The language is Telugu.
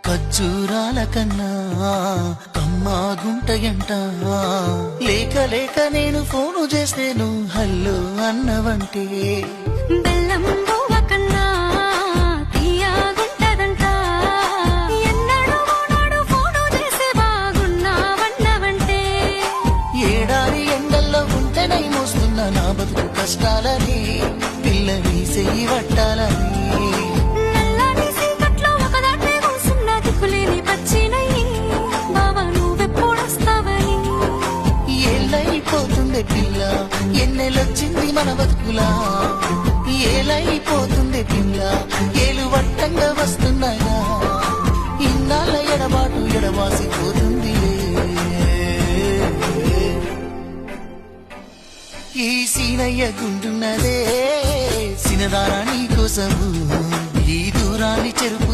ఖర్జూరాల కన్నా కమ్మా గుంటయంట లేక లేక నేను ఫోను చేసేను హల్లో అన్నవంటే బెల్లం బువ్వ కన్నా తీయగుంటదంట ఎన్నడూ నాడు ఫోను చేసే బాగున్నావన్నవంటే ఏడాది ఎండల్లో ఉంటేనై మోస్తున్న నా బతుకు కష్టాలని పిల్లని చెయ్యి పట్టాలని నల్లని సీకట్లో ఒకదాన్నే కూసున్న దిక్కులేని పచ్చినయ్యి బావా నువ్వెప్పుడొస్తావని ఏళ్ళైపోతుందే పిల్ల ఎన్నెలొచ్చింది మన బతుకులా ఏలైపోతుందే పిల్ల ఏలు వట్టంగా వస్తున్నాయా ఇన్నాళ్ళ ఎడబాటు ఎడవాసిపోతుంది ఈ సీనయ్య గుండున్నదే సినదారా నీ కోసము ఈ దూరాన్ని చెరుపు